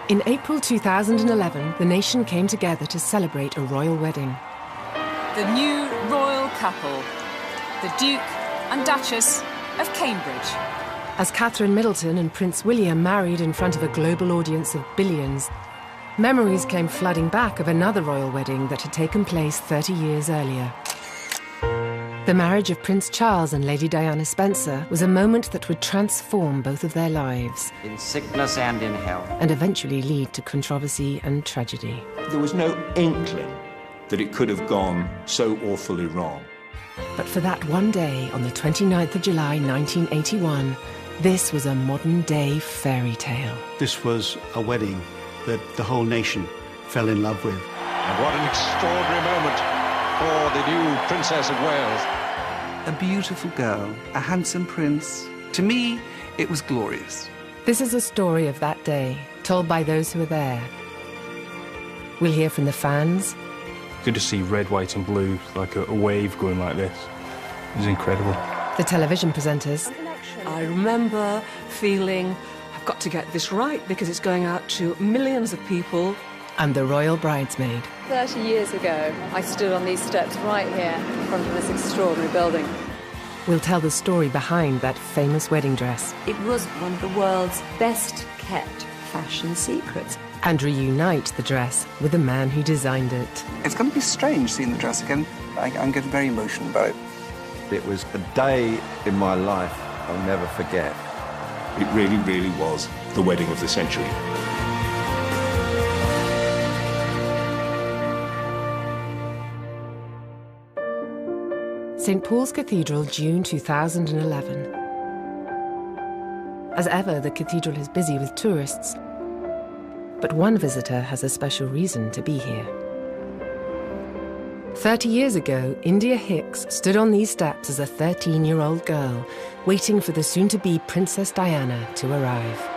In April 2011, the nation came together to celebrate a royal wedding. The new royal couple, the Duke and Duchess of Cambridge. As Catherine Middleton and Prince William married in front of a global audience of billions, memories came flooding back of another royal wedding that had taken place 30 years earlier. The marriage of Prince Charles and Lady Diana Spencer was a moment that would transform both of their lives. In sickness and in health. And eventually lead to controversy and tragedy. There was no inkling that it could have gone so awfully wrong. But for that one day, on the 29th of July 1981, this was a modern-day fairy tale. This was a wedding that the whole nation fell in love with. And what an extraordinary moment for the new Princess of Wales. A beautiful girl, a handsome prince. To me, it was glorious. This is a story of that day, told by those who were there. We'll hear from the fans. Good to see red, white and blue, like a wave going like this. It was incredible. The television presenters. I remember feeling, I've got to get this right because it's going out to millions of people. And the royal bridesmaid. 30 years ago, I stood on these steps right here in front of this extraordinary building. We'll tell the story behind that famous wedding dress. It was one of the world's best-kept fashion secrets. And reunite the dress with the man who designed it. It's going to be strange seeing the dress again. I'm getting very emotional about it. It was a day in my life I'll never forget. It really, really was the wedding of the century. St. Paul's Cathedral, June 2011. As ever, the cathedral is busy with tourists, but one visitor has a special reason to be here. 30 years ago, India Hicks stood on these steps as a 13-year-old girl, waiting for the soon-to-be Princess Diana to arrive.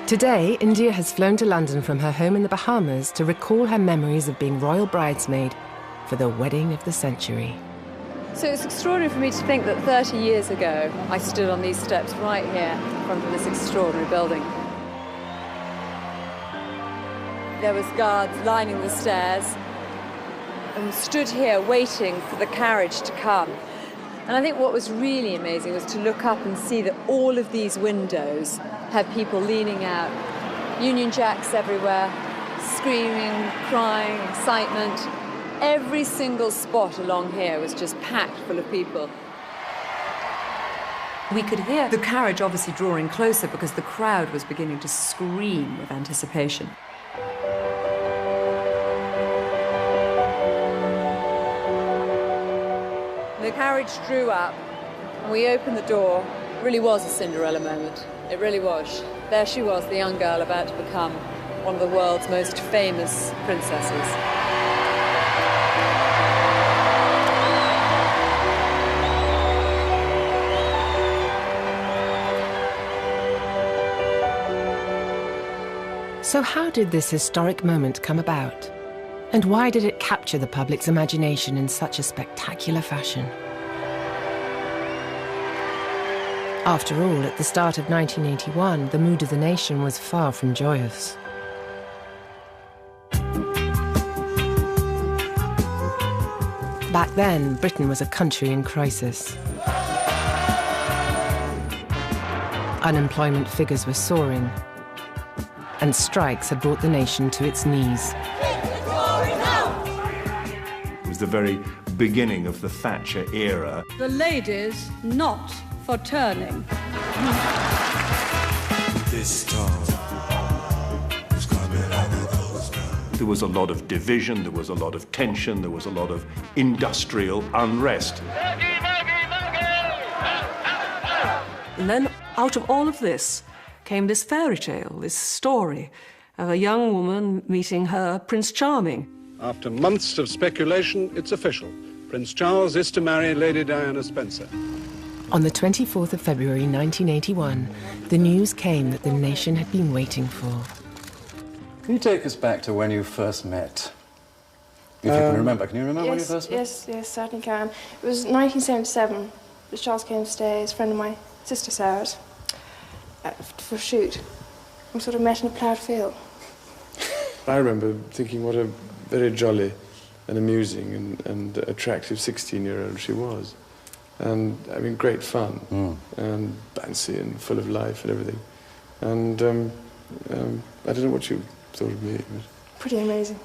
Today, India has flown to London from her home in the Bahamas to recall her memories of being royal bridesmaid for the wedding of the century. So it's extraordinary for me to think that 30 years ago, I stood on these steps right here in front of this extraordinary building. There was guards lining the stairs and stood here waiting for the carriage to come. And I think what was really amazing was to look up and see that all of these windows had people leaning out, Union Jacks everywhere, screaming, crying, excitement. Every single spot along here was just packed full of people. We could hear the carriage obviously drawing closer because the crowd was beginning to scream with anticipation. The carriage drew up, and we opened the door. It really was a Cinderella moment. It really was. There she was, the young girl about to become one of the world's most famous princesses. So how did this historic moment come about? And why did it capture the public's imagination in such a spectacular fashion? After all, at the start of 1981, the mood of the nation was far from joyous. Back then, Britain was a country in crisis. Unemployment figures were soaring, and strikes had brought the nation to its knees. It was the very beginning of the Thatcher era. The ladies not for turning. This time is coming out of those times. There was a lot of division, there was a lot of tension, there was a lot of industrial unrest. And then out of all of this came this fairy tale, this story of a young woman meeting her Prince Charming. After months of speculation, it's official. Prince Charles is to marry Lady Diana Spencer. On the 24th of February 1981, the news came that the nation had been waiting for. Can you take us back to when you first met? If you can remember. Can you remember when you first met? Yes, certainly can. It was 1977. Charles came to stay as a friend of my Sister Sarah's, for a shoot. We sort of met in a ploughed field. I remember thinking what a very jolly and amusing and attractive 16-year-old she was. And, I mean, great fun, and bouncy and full of life and everything. And I don't know what you thought of me. But... Pretty amazing.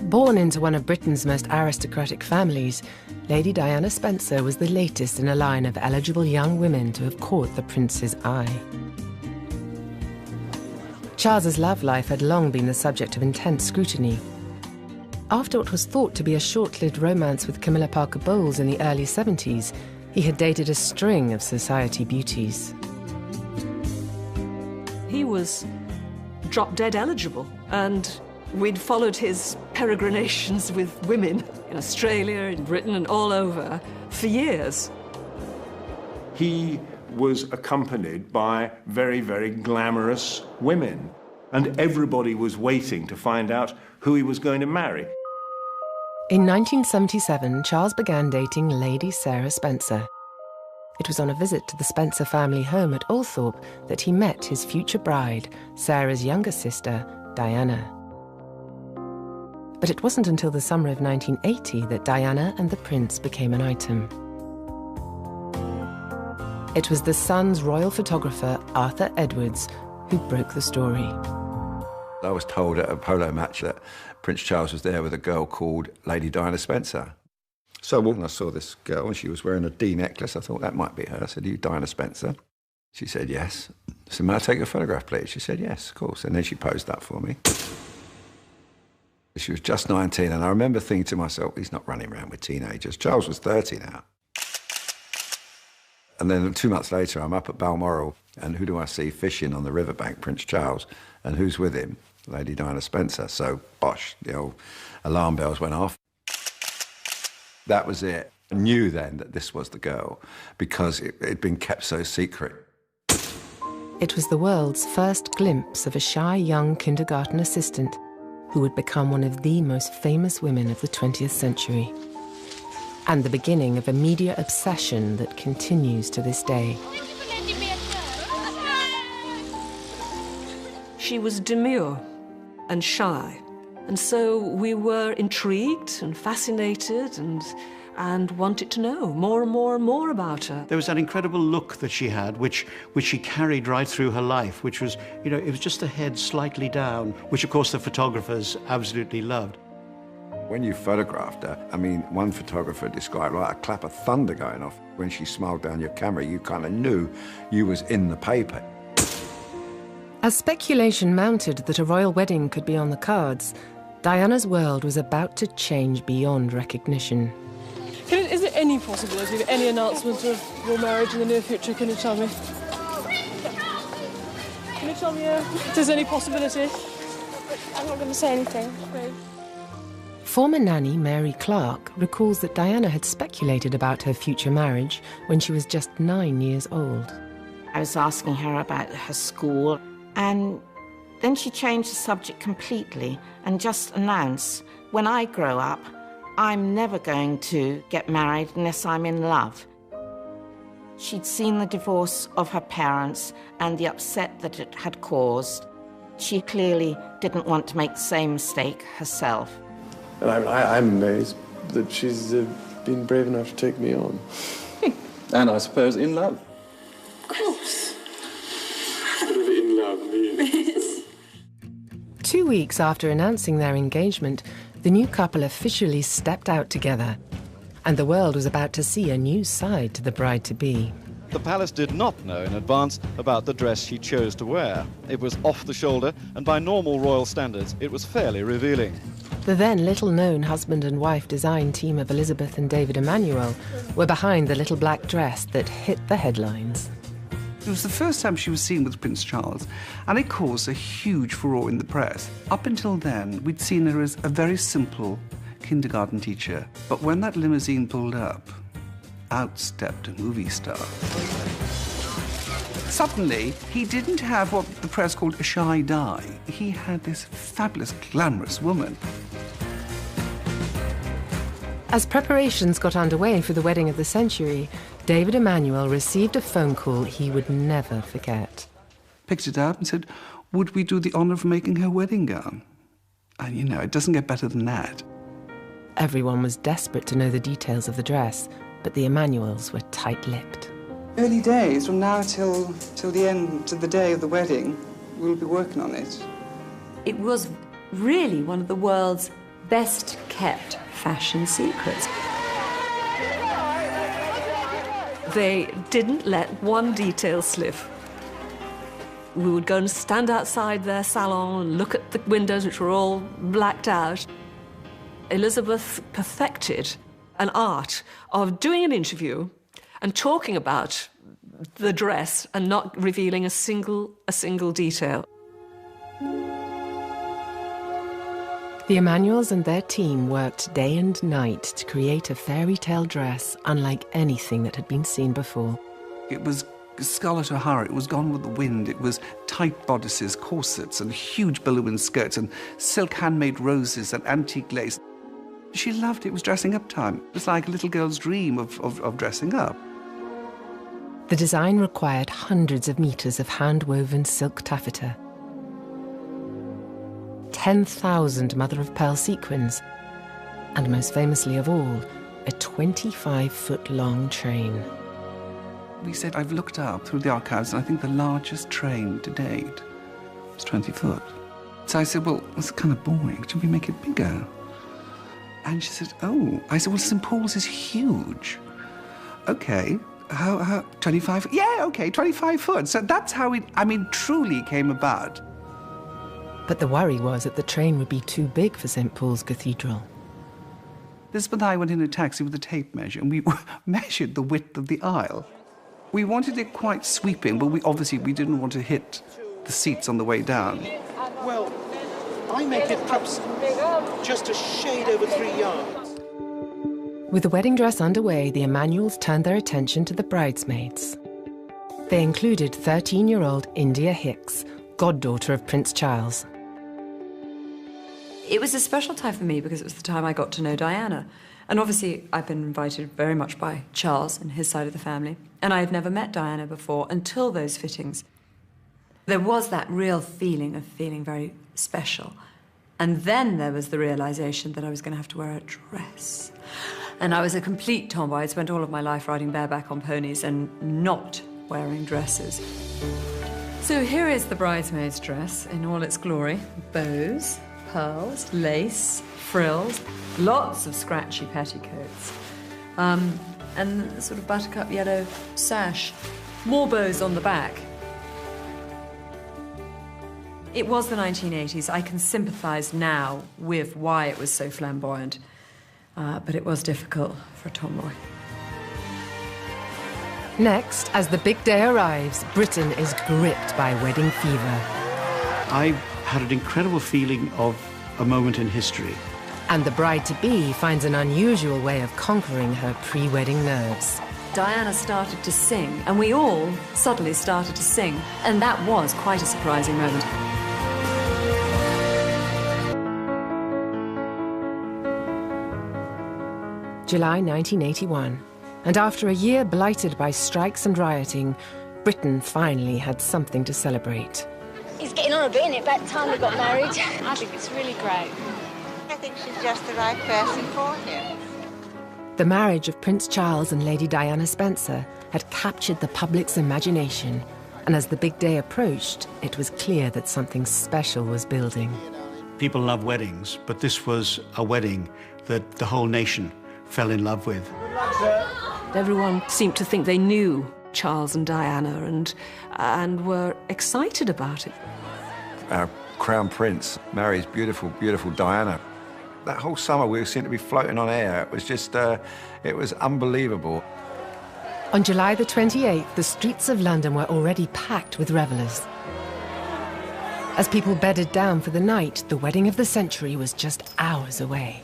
Born into one of Britain's most aristocratic families, Lady Diana Spencer was the latest in a line of eligible young women to have caught the prince's eye. Charles's love life had long been the subject of intense scrutiny. After what was thought to be a short-lived romance with Camilla Parker Bowles in the early 70s, he had dated a string of society beauties. He was drop-dead eligible, and we'd followed his peregrinations with women in Australia, in Britain, and all over for years. He was accompanied by very, very glamorous women, and everybody was waiting to find out who he was going to marry. In 1977, Charles began dating Lady Sarah Spencer. It was on a visit to the Spencer family home at Althorpe that he met his future bride, Sarah's younger sister, Diana. But it wasn't until the summer of 1980 that Diana and the prince became an item. It was the Sun's royal photographer, Arthur Edwards, who broke the story. I was told at a polo match that Prince Charles was there with a girl called Lady Diana Spencer. So when I saw this girl and she was wearing a D necklace, I thought that might be her. I said, "Are you Diana Spencer?" She said, "Yes." I said, "May I take a photograph, please?" She said, "Yes, of course." And then she posed that for me. She was just 19, and I remember thinking to myself, he's not running around with teenagers. Charles was 30 now. And then 2 months later, I'm up at Balmoral, and who do I see fishing on the riverbank? Prince Charles. And who's with him? Lady Diana Spencer. So, bosh, the old alarm bells went off. That was it. I knew then that this was the girl, because it had been kept so secret. It was the world's first glimpse of a shy young kindergarten assistant who would become one of the most famous women of the 20th century. And the beginning of a media obsession that continues to this day. She was demure and shy, and so we were intrigued and fascinated and wanted to know more and more and more about her. There was that incredible look that she had, which she carried right through her life, which was, you know, it was just the head slightly down, which of course the photographers absolutely loved. When you photographed her, I mean, one photographer described like a clap of thunder going off. When she smiled down your camera, you kind of knew you was in the paper. As speculation mounted that a royal wedding could be on the cards, Diana's world was about to change beyond recognition. Is there any possibility of any announcement of your marriage in the near future? Can you tell me? Can you tell me if there's any possibility? I'm not going to say anything. Great. Former nanny Mary Clark recalls that Diana had speculated about her future marriage when she was just 9 years old. I was asking her about her school, and then she changed the subject completely and just announced, when I grow up, I'm never going to get married unless I'm in love. She'd seen the divorce of her parents and the upset that it had caused. She clearly didn't want to make the same mistake herself. And I'm amazed that she's been brave enough to take me on. And I suppose in love. Of course. What does in love mean? 2 weeks after announcing their engagement, the new couple officially stepped out together, and the world was about to see a new side to the bride-to-be. The palace did not know in advance about the dress she chose to wear. It was off the shoulder, and by normal royal standards, it was fairly revealing. The then little-known husband and wife design team of Elizabeth and David Emanuel were behind the little black dress that hit the headlines. It was the first time she was seen with Prince Charles, and it caused a huge furore in the press. Up until then, we'd seen her as a very simple kindergarten teacher. But when that limousine pulled up, out stepped a movie star. Suddenly, he didn't have what the press called a shy die. He had this fabulous, glamorous woman. As preparations got underway for the wedding of the century, David Emanuel received a phone call he would never forget. Picked it up and said, would we do the honour of making her wedding gown? And, you know, it doesn't get better than that. Everyone was desperate to know the details of the dress, but the Emanuels were tight-lipped. Early days, from now till the end, to the day of the wedding, we'll be working on it. It was really one of the world's best-kept fashion secrets. They didn't let one detail slip. We would go and stand outside their salon and look at the windows, which were all blacked out. Elizabeth perfected an art of doing an interview and talking about the dress and not revealing a single detail. The Emanuels and their team worked day and night to create a fairy tale dress unlike anything that had been seen before. It was Scarlett O'Hara, it was Gone with the Wind, it was tight bodices, corsets and huge billowing skirts and silk handmade roses and antique lace. She loved it. It was dressing up time. It was like a little girl's dream of dressing up. The design required hundreds of meters of hand-woven silk taffeta, 10,000 mother-of-pearl sequins, and most famously of all, a 25-foot-long train. We said, I've looked up through the archives, and I think the largest train to date is 20 foot. So I said, well, that's kind of boring. Should we make it bigger? And she said, oh. I said, well, St. Paul's is huge. Okay, how 25? Yeah, okay, 25 foot. So that's how it, truly came about. But the worry was that the train would be too big for St. Paul's Cathedral. Elizabeth and I went in a taxi with a tape measure, and we measured the width of the aisle. We wanted it quite sweeping, but we didn't want to hit the seats on the way down. Well, I make it perhaps just a shade over 3 yards. With the wedding dress underway, the Emanuels turned their attention to the bridesmaids. They included 13-year-old India Hicks, goddaughter of Prince Charles. It was a special time for me because it was the time I got to know Diana. And obviously, I've been invited very much by Charles and his side of the family. And I had never met Diana before until those fittings. There was that real feeling of feeling very special. And then there was the realization that I was going to have to wear a dress. And I was a complete tomboy. I'd spent all of my life riding bareback on ponies and not wearing dresses. So here is the bridesmaid's dress in all its glory. Bows, pearls, lace, frills, lots of scratchy petticoats, and a sort of buttercup yellow sash. More bows on the back. It was the 1980s. I can sympathise now with why it was so flamboyant, but it was difficult for a tomboy. Next, as the big day arrives, Britain is gripped by wedding fever. I had an incredible feeling of a moment in history. And the bride-to-be finds an unusual way of conquering her pre-wedding nerves. Diana started to sing, and we all suddenly started to sing, and that was quite a surprising moment. July 1981, and after a year blighted by strikes and rioting, Britain finally had something to celebrate. It's getting on a bit, isn't it? About time we got married. I think it's really great. I think she's just the right person for him. The marriage of Prince Charles and Lady Diana Spencer had captured the public's imagination, and as the big day approached, it was clear that something special was building. People love weddings, but this was a wedding that the whole nation fell in love with. Everyone seemed to think they knew Charles and Diana and were excited about it. Our Crown Prince marries beautiful, beautiful Diana. That whole summer we seemed to be floating on air. It was just, it was unbelievable. On July the 28th, the streets of London were already packed with revellers. As people bedded down for the night, the wedding of the century was just hours away.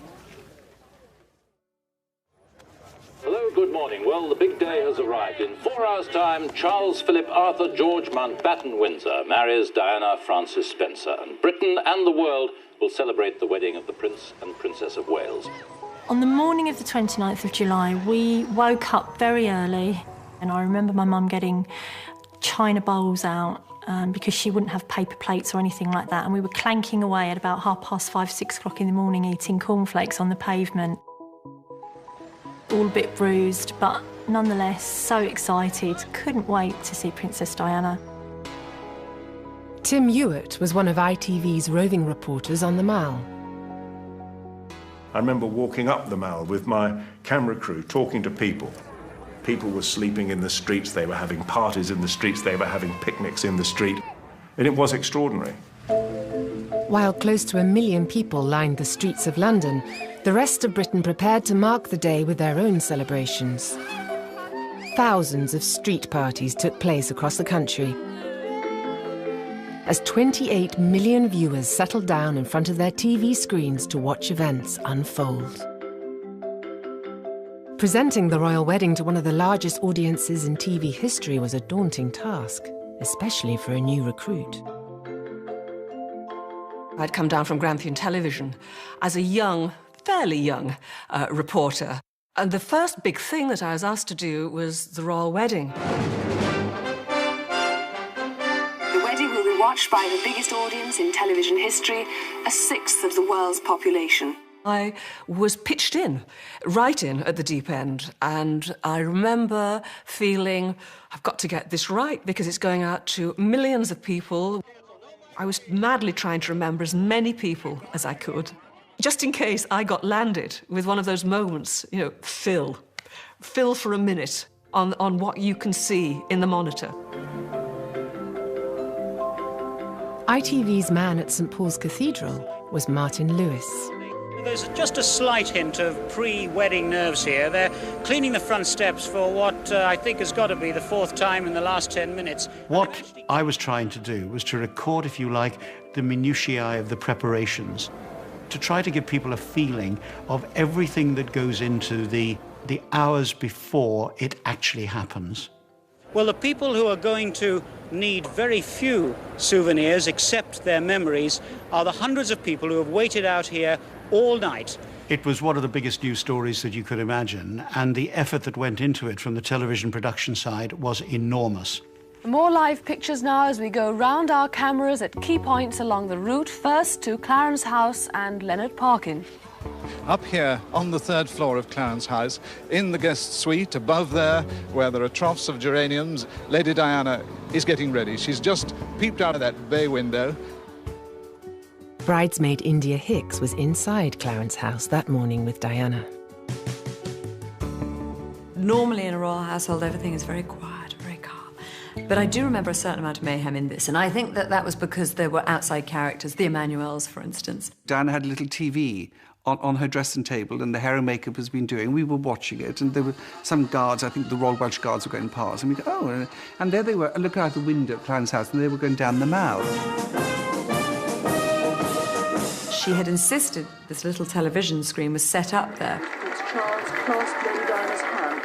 Good morning. Well, the big day has arrived. In 4 hours' time, Charles Philip Arthur George Mountbatten Windsor marries Diana Frances Spencer, and Britain and the world will celebrate the wedding of the Prince and Princess of Wales. On the morning of the 29th of July, we woke up very early, and I remember my mum getting china bowls out because she wouldn't have paper plates or anything like that, and we were clanking away at about 5:30, 6 o'clock in the morning eating cornflakes on the pavement. All a bit bruised, but nonetheless so excited, couldn't wait to see Princess Diana. Tim Hewitt was one of ITV's roving reporters on the Mall. I remember walking up the Mall with my camera crew, talking to people. People were sleeping in the streets, they were having parties in the streets, they were having picnics in the street, and it was extraordinary. While close to 1 million people lined the streets of London, the rest of Britain prepared to mark the day with their own celebrations. Thousands of street parties took place across the country, as 28 million viewers settled down in front of their TV screens to watch events unfold. Presenting the royal wedding to one of the largest audiences in TV history was a daunting task, especially for a new recruit. I'd come down from Grampian Television as a young, fairly young reporter. And the first big thing that I was asked to do was the royal wedding. The wedding will be watched by the biggest audience in television history, 1/6 of the world's population. I was pitched in, right in at the deep end, and I remember feeling, I've got to get this right because it's going out to millions of people. I was madly trying to remember as many people as I could, just in case I got landed with one of those moments, you know, fill for a minute on what you can see in the monitor. ITV's man at St Paul's Cathedral was Martin Lewis. There's just a slight hint of pre-wedding nerves here. They're cleaning the front steps for what I think has got to be the 4th time in the last 10 minutes. What I was trying to do was to record, if you like, the minutiae of the preparations, to try to give people a feeling of everything that goes into the hours before it actually happens. Well, the people who are going to need very few souvenirs except their memories are the hundreds of people who have waited out here all night. It was one of the biggest news stories that you could imagine, and the effort that went into it from the television production side was enormous. More live pictures now as we go round our cameras at key points along the route, first to Clarence House and Leonard Parkin. Up here on the 3rd floor of Clarence House, in the guest suite above there, where there are troughs of geraniums, Lady Diana is getting ready. She's just peeped out of that bay window. Bridesmaid India Hicks was inside Clarence House that morning with Diana. Normally in a royal household, everything is very quiet, very calm. But I do remember a certain amount of mayhem in this, and I think that was because there were outside characters, the Emmanuels, for instance. Diana had a little TV on her dressing table, and the hair and makeup has been doing. We were watching it, and there were some guards, I think the Royal Welsh Guards were going past, and we go, oh, and there they were, looking out the window at Clarence House, and they were going down the Mall. She had insisted this little television screen was set up there. Prince Charles clasped Lady Diana's hand.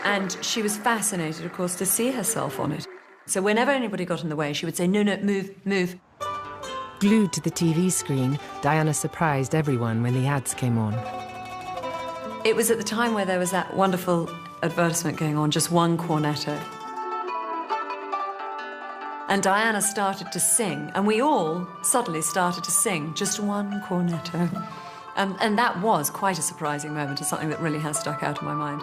And she was fascinated, of course, to see herself on it. So whenever anybody got in the way, she would say, no, no, move, move. Glued to the TV screen, Diana surprised everyone when the ads came on. It was at the time where there was that wonderful advertisement going on, just one cornetto. And Diana started to sing, and we all suddenly started to sing just one cornetto. And that was quite a surprising moment, and something that really has stuck out in my mind.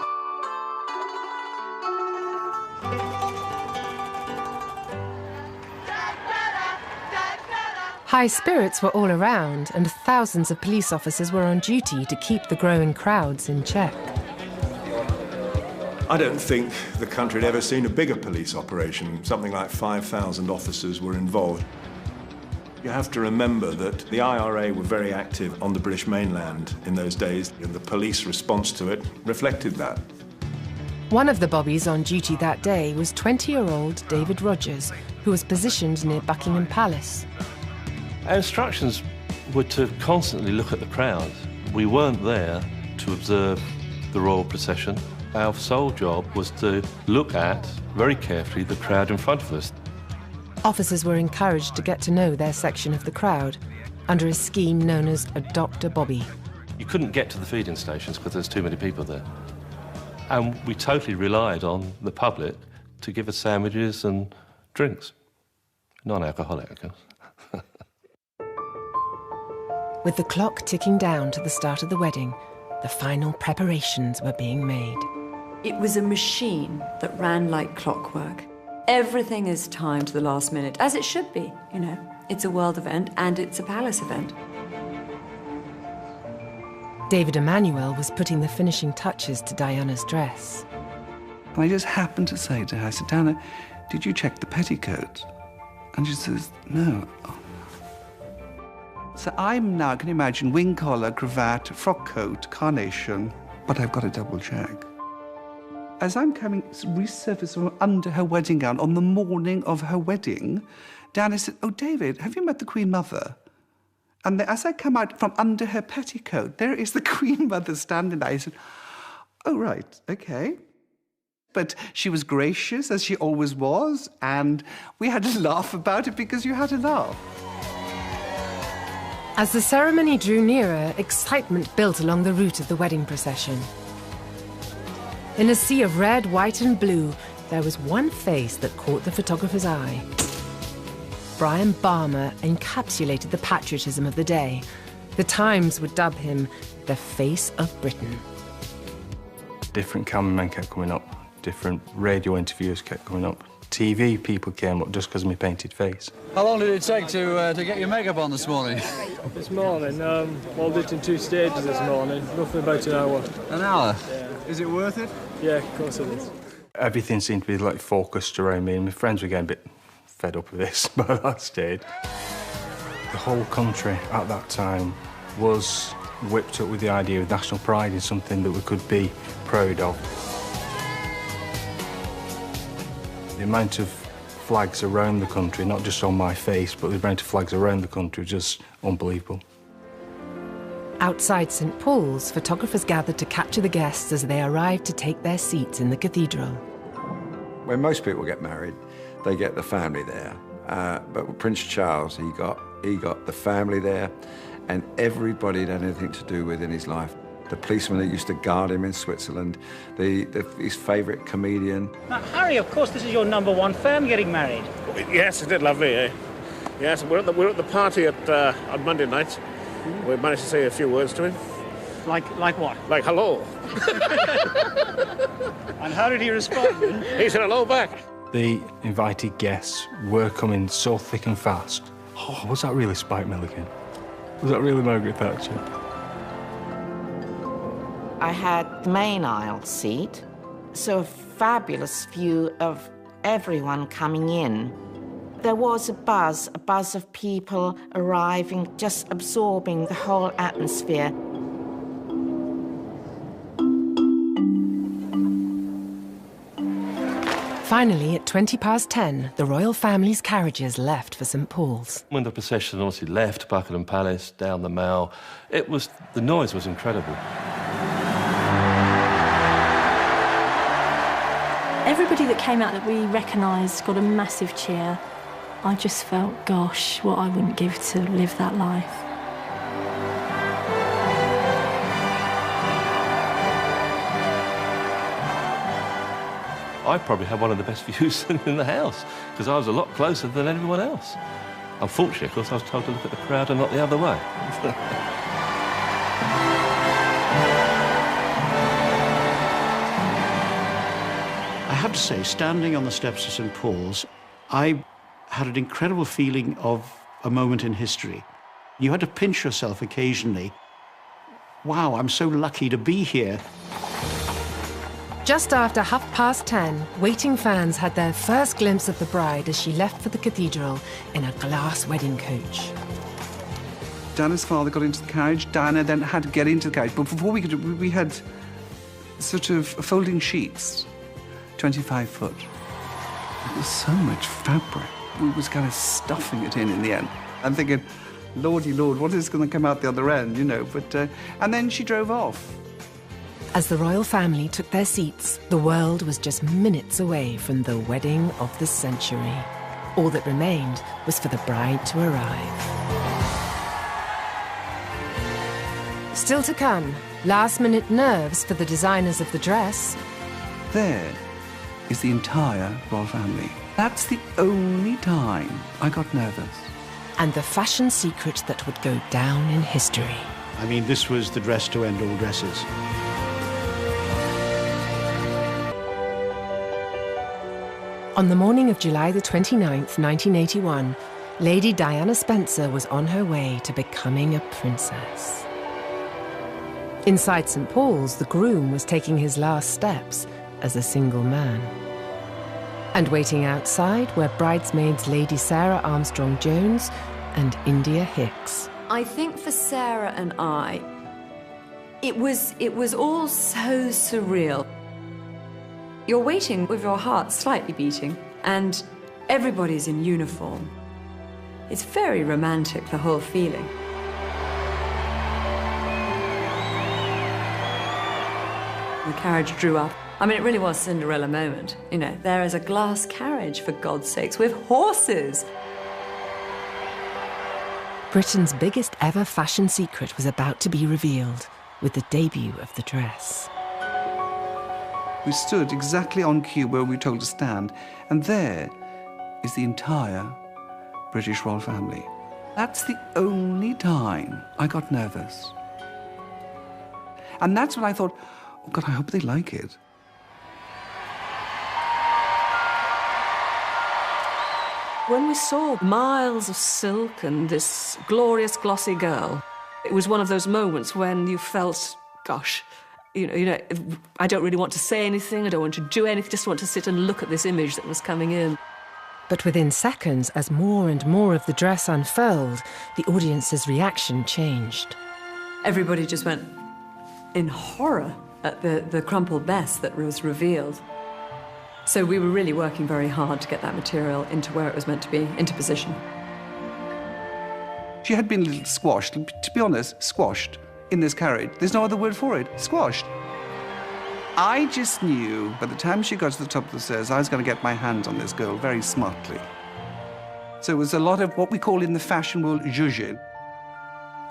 High spirits were all around, and thousands of police officers were on duty to keep the growing crowds in check. I don't think the country had ever seen a bigger police operation. Something like 5,000 officers were involved. You have to remember that the IRA were very active on the British mainland in those days, and the police response to it reflected that. One of the bobbies on duty that day was 20-year-old David Rogers, who was positioned near Buckingham Palace. Our instructions were to constantly look at the crowd. We weren't there to observe the royal procession. Our sole job was to look at, very carefully, the crowd in front of us. Officers were encouraged to get to know their section of the crowd under a scheme known as Adopt a Bobby. You couldn't get to the feeding stations because there's too many people there. And we totally relied on the public to give us sandwiches and drinks. Non-alcoholic, of course. With the clock ticking down to the start of the wedding, the final preparations were being made. It was a machine that ran like clockwork. Everything is timed to the last minute, as it should be, you know. It's a world event and it's a palace event. David Emanuel was putting the finishing touches to Diana's dress. And I just happened to say to her, I said, Diana, did you check the petticoat? And she says, no. Oh. So I'm now, can you imagine, wing collar, cravat, frock coat, carnation, but I've got to double check. As I'm coming, resurface from under her wedding gown on the morning of her wedding, Diana said, oh, David, have you met the Queen Mother? And as I come out from under her petticoat, there is the Queen Mother standing there. I said, oh, right, OK. But she was gracious, as she always was, and we had a laugh about it because you had a laugh. As the ceremony drew nearer, excitement built along the route of the wedding procession. In a sea of red, white and blue, there was one face that caught the photographer's eye. Brian Balmer encapsulated the patriotism of the day. The Times would dub him the face of Britain. Different cameramen kept coming up, different radio interviews kept coming up. TV people came up just because of my painted face. How long did it take to get your makeup on this morning? This morning, well, did it in 2 stages this morning, roughly about an hour. An hour? Yeah. Is it worth it? Yeah, of course it is. Everything seemed to be like focused around me, and my friends were getting a bit fed up with this, but I stayed. The whole country at that time was whipped up with the idea of national pride in something that we could be proud of. The amount of flags around the country, not just on my face, but the amount of flags around the country was just unbelievable. Outside St. Paul's, photographers gathered to capture the guests as they arrived to take their seats in the cathedral. When most people get married, they get the family there. But with Prince Charles, he got the family there, and everybody that had anything to do with in his life. The policeman that used to guard him in Switzerland, his favourite comedian. Now, Harry, of course, this is your #1 fan getting married. Yes, it did, lovely, eh? Yes, we're at the party on Monday night. We managed to say a few words to him. Like what? Like hello. And how did he respond? He said hello back. The invited guests were coming so thick and fast. Oh, was that really Spike Milligan? Was that really Margaret Thatcher? I had the main aisle seat, so a fabulous view of everyone coming in. There was a buzz of people arriving, just absorbing the whole atmosphere. Finally, at 10:20, the royal family's carriages left for St. Paul's. When the procession obviously left Buckingham Palace, down the Mall, the noise was incredible. Everybody that came out that we recognised got a massive cheer. I just felt, gosh, what I wouldn't give to live that life. I probably had one of the best views in the house, because I was a lot closer than everyone else. Unfortunately, of course, I was told to look at the crowd and not the other way. I have to say, standing on the steps of St. Paul's, I had an incredible feeling of a moment in history. You had to pinch yourself occasionally. Wow, I'm so lucky to be here. Just after 10:30, waiting fans had their first glimpse of the bride as she left for the cathedral in a glass wedding coach. Diana's father got into the carriage. Diana then had to get into the carriage. But before we had sort of folding sheets, 25 foot. It was so much fabric. We was kind of stuffing it in the end. I'm thinking, Lordy Lord, what is going to come out the other end, you know? But and then she drove off. As the royal family took their seats, the world was just minutes away from the wedding of the century. All that remained was for the bride to arrive. Still to come, last-minute nerves for the designers of the dress. There is the entire royal family. That's the only time I got nervous. And the fashion secret that would go down in history. I mean, this was the dress to end all dresses. On the morning of July the 29th, 1981, Lady Diana Spencer was on her way to becoming a princess. Inside St. Paul's, the groom was taking his last steps as a single man. And waiting outside were bridesmaids Lady Sarah Armstrong-Jones and India Hicks. I think for Sarah and I, it was all so surreal. You're waiting with your heart slightly beating, and everybody's in uniform. It's very romantic, the whole feeling. The carriage drew up. I mean, it really was a Cinderella moment. You know, there is a glass carriage, for God's sakes, with horses. Britain's biggest ever fashion secret was about to be revealed with the debut of the dress. We stood exactly on cue where we were told to stand, and there is the entire British royal family. That's the only time I got nervous. And that's when I thought, oh God, I hope they like it. When we saw miles of silk and this glorious glossy girl, it was one of those moments when you felt, gosh, you know, I don't really want to say anything, I don't want to do anything, just want to sit and look at this image that was coming in. But within seconds, as more and more of the dress unfurled, the audience's reaction changed. Everybody just went in horror at the crumpled mess that was revealed. So we were really working very hard to get that material into where it was meant to be, into position. She had been a little squashed, to be honest, squashed in this carriage. There's no other word for it, squashed. I just knew by the time she got to the top of the stairs, I was going to get my hands on this girl very smartly. So it was a lot of what we call in the fashion world, zhuzhin.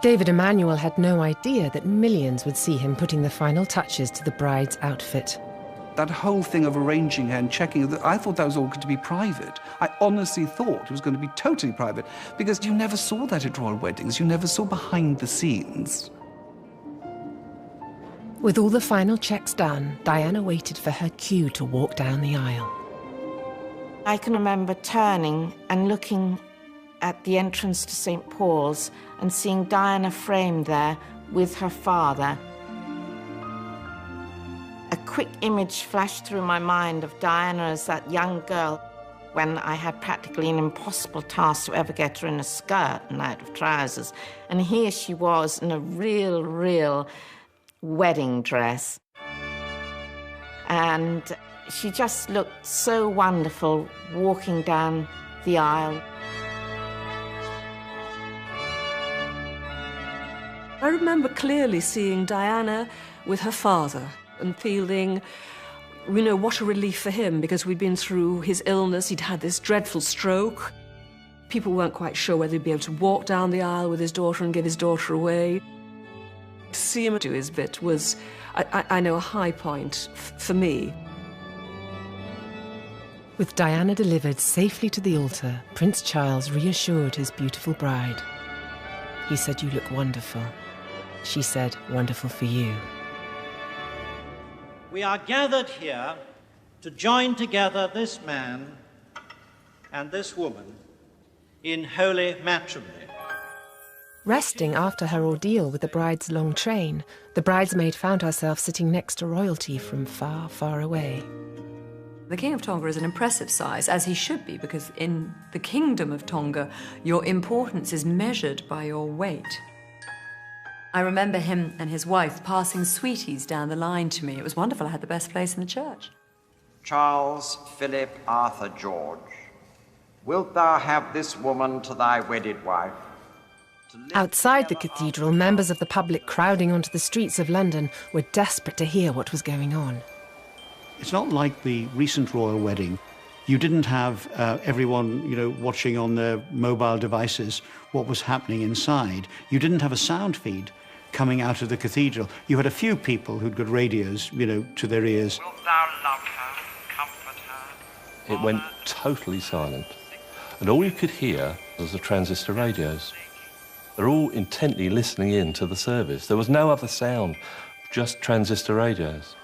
David Emanuel had no idea that millions would see him putting the final touches to the bride's outfit. That whole thing of arranging her and checking, I thought that was all going to be private. I honestly thought it was going to be totally private, because you never saw that at royal weddings. You never saw behind the scenes. With all the final checks done, Diana waited for her cue to walk down the aisle. I can remember turning and looking at the entrance to St. Paul's and seeing Diana framed there with her father. A quick image flashed through my mind of Diana as that young girl when I had practically an impossible task to ever get her in a skirt and out of trousers. And here she was in a real wedding dress. And she just looked so wonderful walking down the aisle. I remember clearly seeing Diana with her father and feeling, you know, what a relief for him, because we'd been through his illness. He'd had this dreadful stroke. People weren't quite sure whether he'd be able to walk down the aisle with his daughter and give his daughter away. To see him do his bit was, I know, a high point for me. With Diana delivered safely to the altar, Prince Charles reassured his beautiful bride. He said, "You look wonderful." She said, "Wonderful for you." We are gathered here to join together this man and this woman in holy matrimony. Resting after her ordeal with the bride's long train, the bridesmaid found herself sitting next to royalty from far, far away. The King of Tonga is an impressive size, as he should be, because in the Kingdom of Tonga, your importance is measured by your weight. I remember him and his wife passing sweeties down the line to me. It was wonderful. I had the best place in the church. Charles Philip Arthur George, wilt thou have this woman to thy wedded wife? Outside the cathedral, members of the public crowding onto the streets of London were desperate to hear what was going on. It's not like the recent royal wedding. You didn't have everyone, you know, watching on their mobile devices what was happening inside. You didn't have a sound feed. coming out of the cathedral. You had a few people who'd got radios, you know, to their ears. Wilt thou love her, comfort her? It went totally silent, and all you could hear was the transistor radios. They're all intently listening in to the service. There was no other sound, just transistor radios.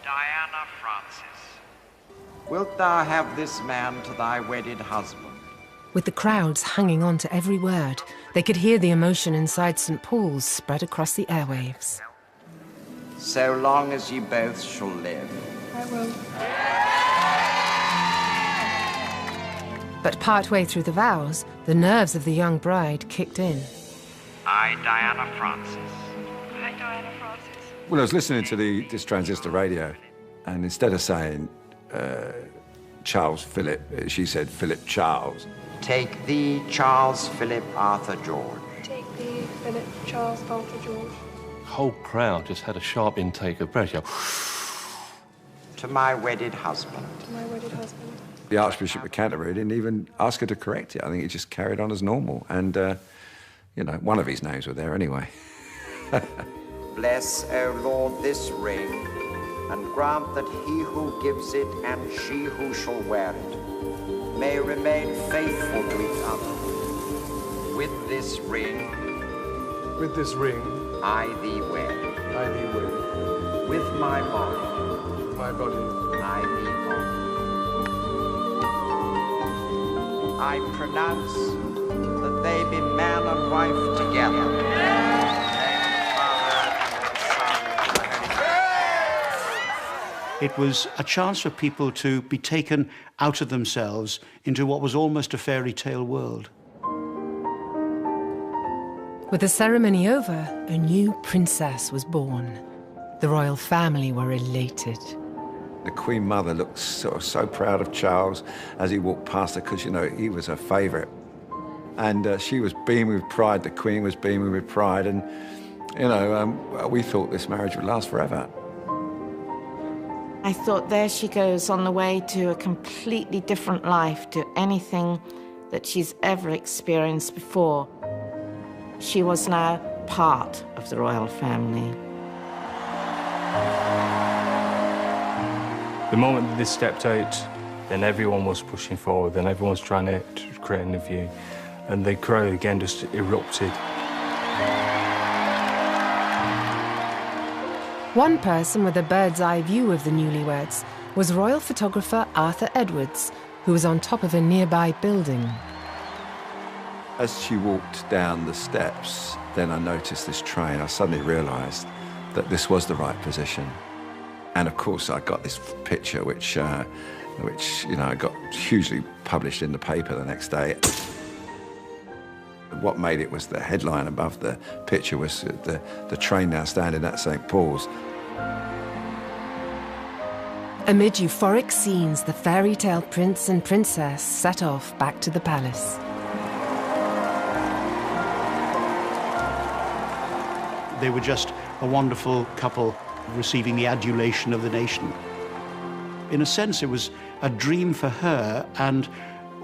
Diana Francis, wilt thou have this man to thy wedded husband? With the crowds hanging on to every word, they could hear the emotion inside St. Paul's spread across the airwaves. So long as ye both shall live. I will. But partway through the vows, the nerves of the young bride kicked in. I, Diana Francis. I, Diana Francis. Well, I was listening to this transistor radio, and instead of saying Charles Philip, she said Philip Charles. Take thee, Charles Philip Arthur George. Take thee, Philip Charles Arthur George. The whole crowd just had a sharp intake of breath. To my wedded husband. To my wedded husband. The Archbishop of Canterbury didn't even ask her to correct it. I think he just carried on as normal. And, you know, one of his names were there anyway. Bless, O Lord, this ring, and grant that he who gives it and she who shall wear it may remain faithful to each other. With this ring, I thee wed. With my body, I thee bond. I pronounce that they be man and wife together. It was a chance for people to be taken out of themselves into what was almost a fairy tale world. With the ceremony over, a new princess was born. The royal family were elated. The Queen Mother looked so proud of Charles as he walked past her, because, you know, he was her favourite. And she was beaming with pride, the Queen was beaming with pride, and, you know, we thought this marriage would last forever. I thought, there she goes on the way to a completely different life, to anything that she's ever experienced before. She was now part of the royal family. The moment that they stepped out, then everyone was pushing forward, then everyone was trying to create an interview, and the crowd again just erupted. One person with a bird's-eye view of the newlyweds was royal photographer Arthur Edwards, who was on top of a nearby building. As she walked down the steps, then I noticed this train. I suddenly realised that this was the right position. And of course, I got this picture, which you know, got hugely published in the paper the next day. What made it was the headline above the picture was the train now standing at St. Paul's. Amid euphoric scenes, the fairy tale prince and princess set off back to the palace. They were just a wonderful couple receiving the adulation of the nation. In a sense, it was a dream for her and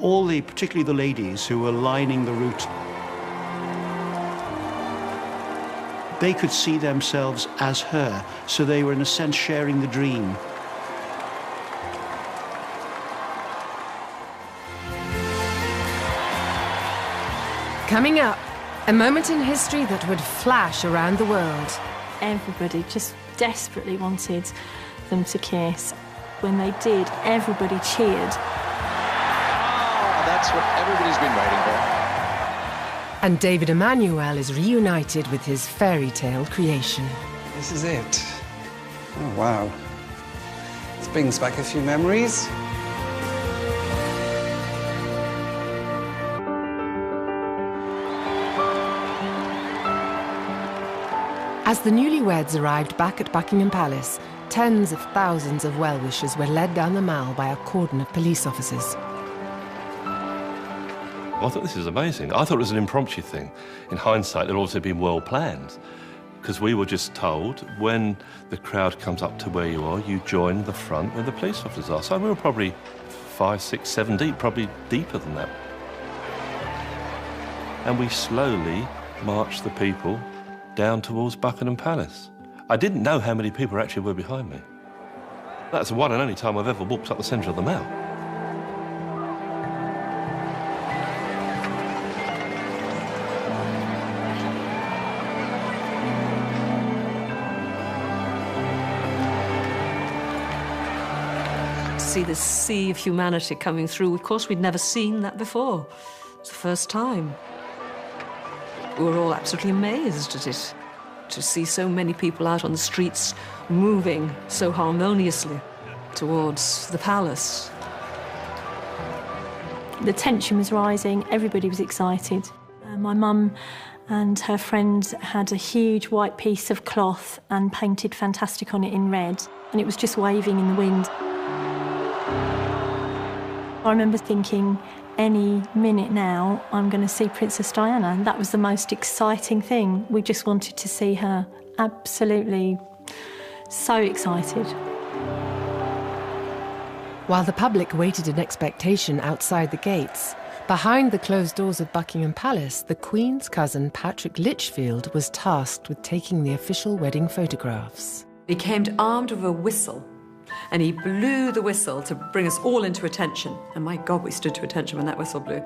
all the, particularly the ladies who were lining the route. They could see themselves as her, so they were in a sense sharing the dream. Coming up, a moment in history that would flash around the world. Everybody just desperately wanted them to kiss. When they did, everybody cheered. That's what everybody's been waiting for. And David Emmanuel is reunited with his fairy tale creation. This is it. Oh, wow. This brings back a few memories. As the newlyweds arrived back at Buckingham Palace, tens of thousands of well-wishers were led down the Mall by a cordon of police officers. I thought this was amazing. I thought it was an impromptu thing. In hindsight, it ought to have been well planned, because we were just told when the crowd comes up to where you are, you join the front where the police officers are. So we were probably 5, 6, 7 deep, probably deeper than that. And we slowly marched the people down towards Buckingham Palace. I didn't know how many people actually were behind me. That's the one and only time I've ever walked up the centre of the Mall. See this sea of humanity coming through. Of course, we'd never seen that before. It's the first time. We were all absolutely amazed at it, to see so many people out on the streets moving so harmoniously towards the palace. The tension was rising, everybody was excited. My mum and her friend had a huge white piece of cloth and painted Fantastic on it in red, and it was just waving in the wind. I remember thinking, any minute now, I'm going to see Princess Diana, and that was the most exciting thing. We just wanted to see her, absolutely so excited. While the public waited in expectation outside the gates, behind the closed doors of Buckingham Palace, the Queen's cousin, Patrick Litchfield, was tasked with taking the official wedding photographs. He came armed with a whistle, and he blew the whistle to bring us all into attention. And my God, we stood to attention when that whistle blew.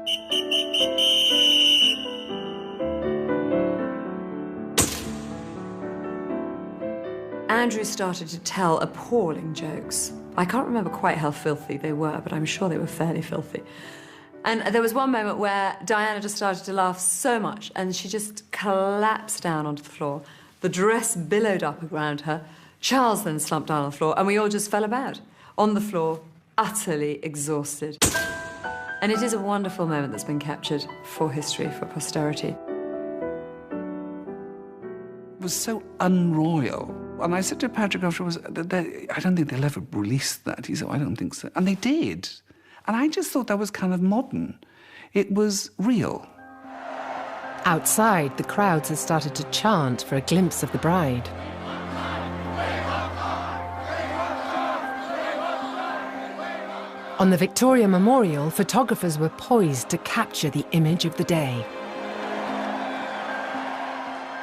Andrew started to tell appalling jokes. I can't remember quite how filthy they were, but I'm sure they were fairly filthy. And there was one moment where Diana just started to laugh so much, and she just collapsed down onto the floor. The dress billowed up around her. Charles then slumped down on the floor, and we all just fell about on the floor, utterly exhausted. And it is a wonderful moment that's been captured for history, for posterity. It was so unroyal. And I said to Patrick afterwards, I don't think they'll ever release that. He said, I don't think so. And they did. And I just thought that was kind of modern. It was real. Outside, the crowds had started to chant for a glimpse of the bride. On the Victoria Memorial, photographers were poised to capture the image of the day.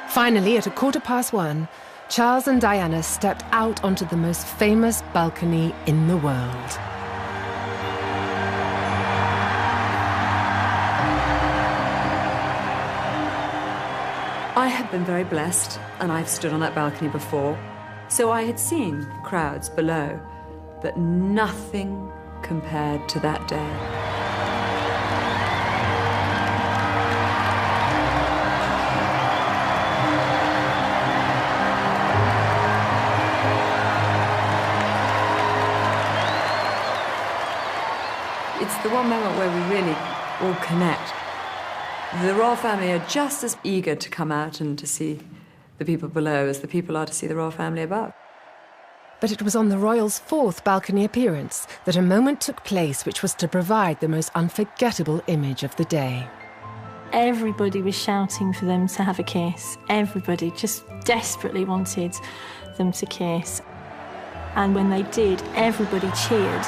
Finally, at 1:15, Charles and Diana stepped out onto the most famous balcony in the world. I had been very blessed, and I've stood on that balcony before, so I had seen crowds below, but nothing compared to that day. It's the one moment where we really all connect. The royal family are just as eager to come out and to see the people below as the people are to see the royal family above. But it was on the royals' 4th balcony appearance that a moment took place which was to provide the most unforgettable image of the day. Everybody was shouting for them to have a kiss. Everybody just desperately wanted them to kiss. And when they did, everybody cheered.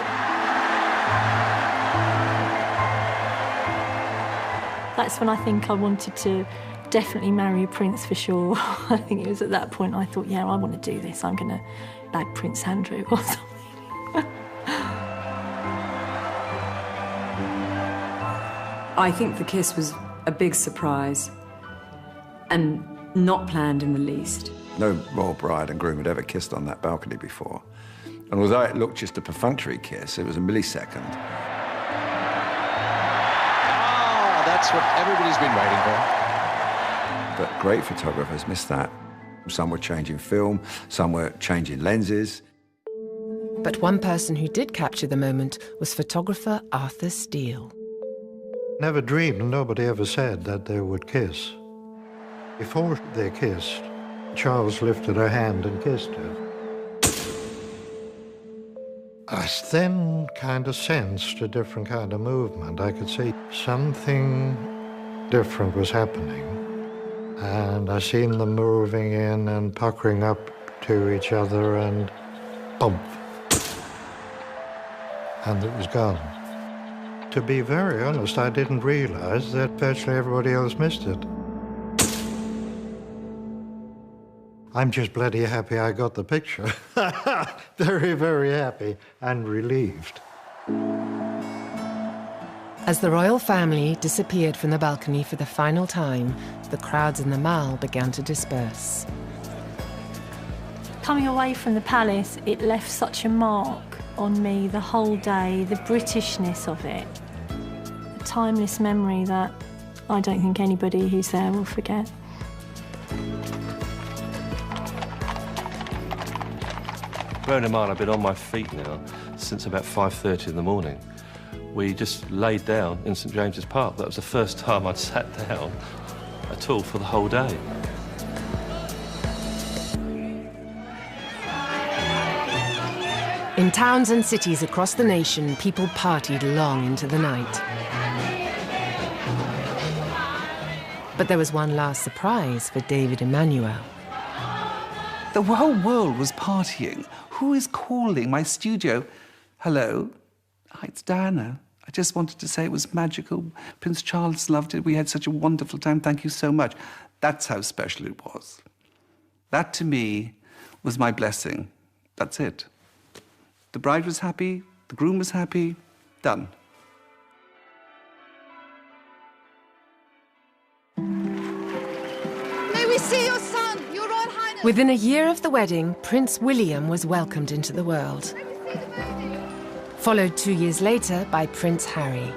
That's when I think I wanted to definitely marry a prince for sure. I think it was at that point I thought, yeah, I want to do this. I'm going to bag Prince Andrew or something. I think the kiss was a big surprise and not planned in the least. No royal bride and groom had ever kissed on that balcony before. And although it looked just a perfunctory kiss, it was a millisecond. That's what everybody's been waiting for. But great photographers missed that. Some were changing film, some were changing lenses. But one person who did capture the moment was photographer Arthur Steele. Never dreamed, nobody ever said that they would kiss. Before they kissed, Charles lifted her hand and kissed her. I then kind of sensed a different kind of movement. I could see something different was happening. And I seen them moving in and puckering up to each other and bump. And it was gone. To be very honest, I didn't realize that virtually everybody else missed it. I'm just bloody happy I got the picture. Very, very happy and relieved. As the royal family disappeared from the balcony for the final time, the crowds in the Mall began to disperse. Coming away from the palace, it left such a mark on me the whole day, the Britishness of it. A timeless memory that I don't think anybody who's there will forget. Bearing in mind, I've been on my feet now since about 5:30 in the morning. We just laid down in St James's Park. That was the first time I'd sat down at all for the whole day. In towns and cities across the nation, people partied long into the night. But there was one last surprise for David Emmanuel. The whole world was partying. Who is calling my studio? Hello? Hi, it's Diana. I just wanted to say it was magical. Prince Charles loved it. We had such a wonderful time. Thank you so much. That's how special it was. That, to me, was my blessing. That's it. The bride was happy. The groom was happy. Done. May we see your son, Your Royal Highness? Within a year of the wedding, Prince William was welcomed into the world. Followed 2 years later by Prince Harry.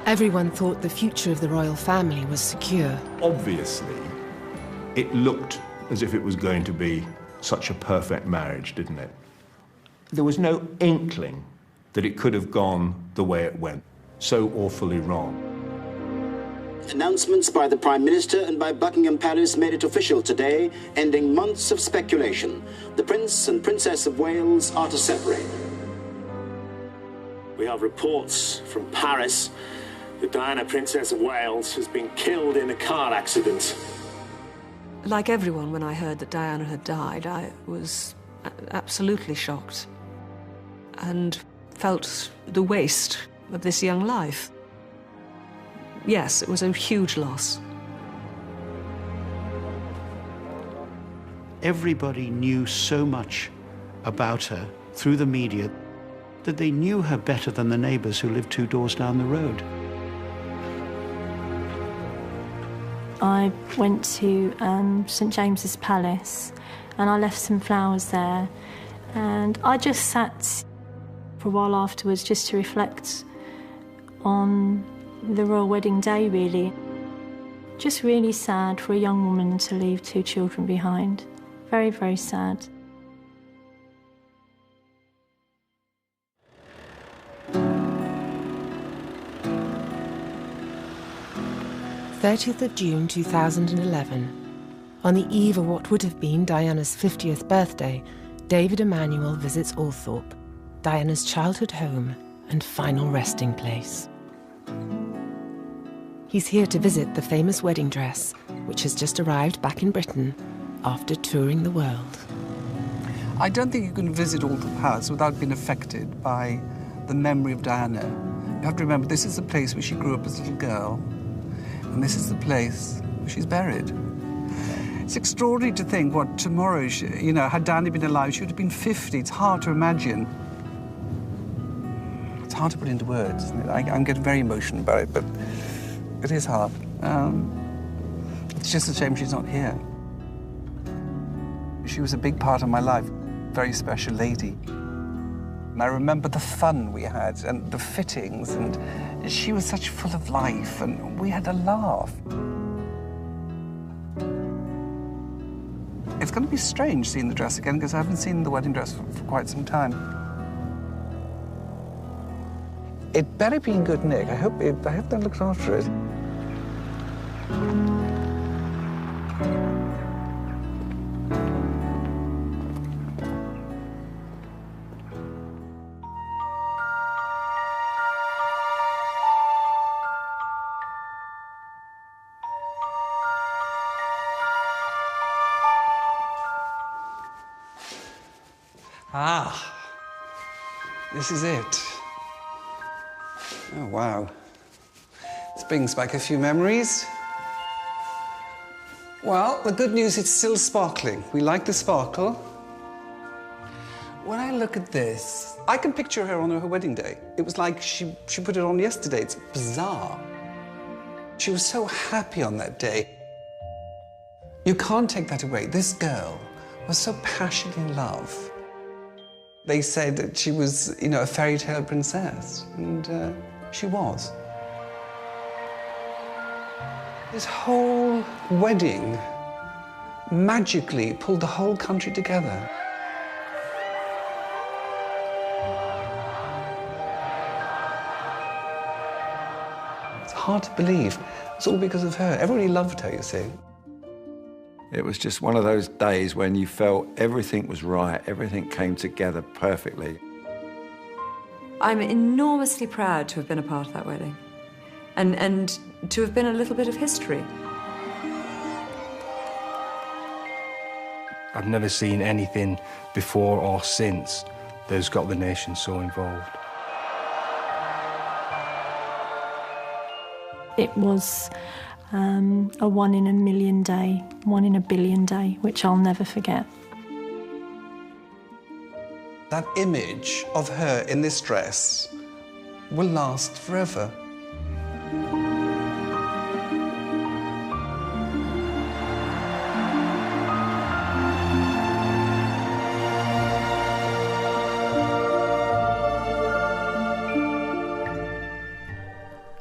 Everyone thought the future of the royal family was secure. Obviously, it looked as if it was going to be such a perfect marriage, didn't it? There was no inkling that it could have gone the way it went. So awfully wrong. Announcements by the Prime Minister and by Buckingham Palace made it official today, ending months of speculation. The Prince and Princess of Wales are to separate. We have reports from Paris that Diana, Princess of Wales, has been killed in a car accident. Like everyone, when I heard that Diana had died, I was absolutely shocked and felt the waste of this young life. Yes, it was a huge loss. Everybody knew so much about her through the media that they knew her better than the neighbours who lived 2 doors down the road. I went to St James's Palace and I left some flowers there, and I just sat for a while afterwards just to reflect on the royal wedding day, really. Just really sad for a young woman to leave 2 children behind. Very, very sad. June 2011. On the eve of what would have been Diana's 50th birthday, David Emmanuel visits Althorpe, Diana's childhood home and final resting place. He's here to visit the famous wedding dress, which has just arrived back in Britain after touring the world. I don't think you can visit Althorpe House without being affected by the memory of Diana. You have to remember, this is the place where she grew up as a little girl, and this is the place where she's buried. It's extraordinary to think what tomorrow, had Diana been alive, she would have been 50. It's hard to imagine. It's hard to put into words, isn't it? I'm getting very emotional about it, but it is hard. It's just a shame she's not here. She was a big part of my life, very special lady. And I remember the fun we had and the fittings, and she was such full of life, and we had a laugh. It's going to be strange seeing the dress again, because I haven't seen the wedding dress for quite some time. It better be in good nick. I hope they looked after it. Ah, this is it. Oh, wow. This brings back a few memories. Well, the good news, it's still sparkling. We like the sparkle. When I look at this, I can picture her on her wedding day. It was like she put it on yesterday. It's bizarre. She was so happy on that day. You can't take that away. This girl was so passionately in love. They said that she was, you know, a fairy tale princess, and she was. This whole wedding magically pulled the whole country together. It's hard to believe. It's all because of her. Everybody loved her, you see. It was just one of those days when you felt everything was right, everything came together perfectly. I'm enormously proud to have been a part of that wedding and to have been a little bit of history. I've never seen anything before or since that's got the nation so involved. It was a 1 in a million day, 1 in a billion day, which I'll never forget. That image of her in this dress will last forever.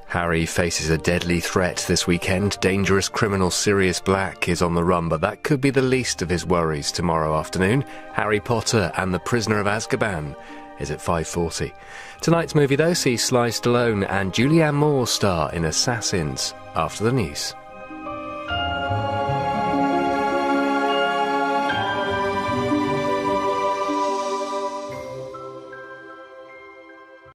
Harry faces a deadly threat this weekend. Dangerous criminal Sirius Black is on the run, but that could be the least of his worries tomorrow afternoon. Harry Potter and the Prisoner of Azkaban is at 5:40. Tonight's movie, though, sees Sly Stallone and Julianne Moore star in Assassins after the news.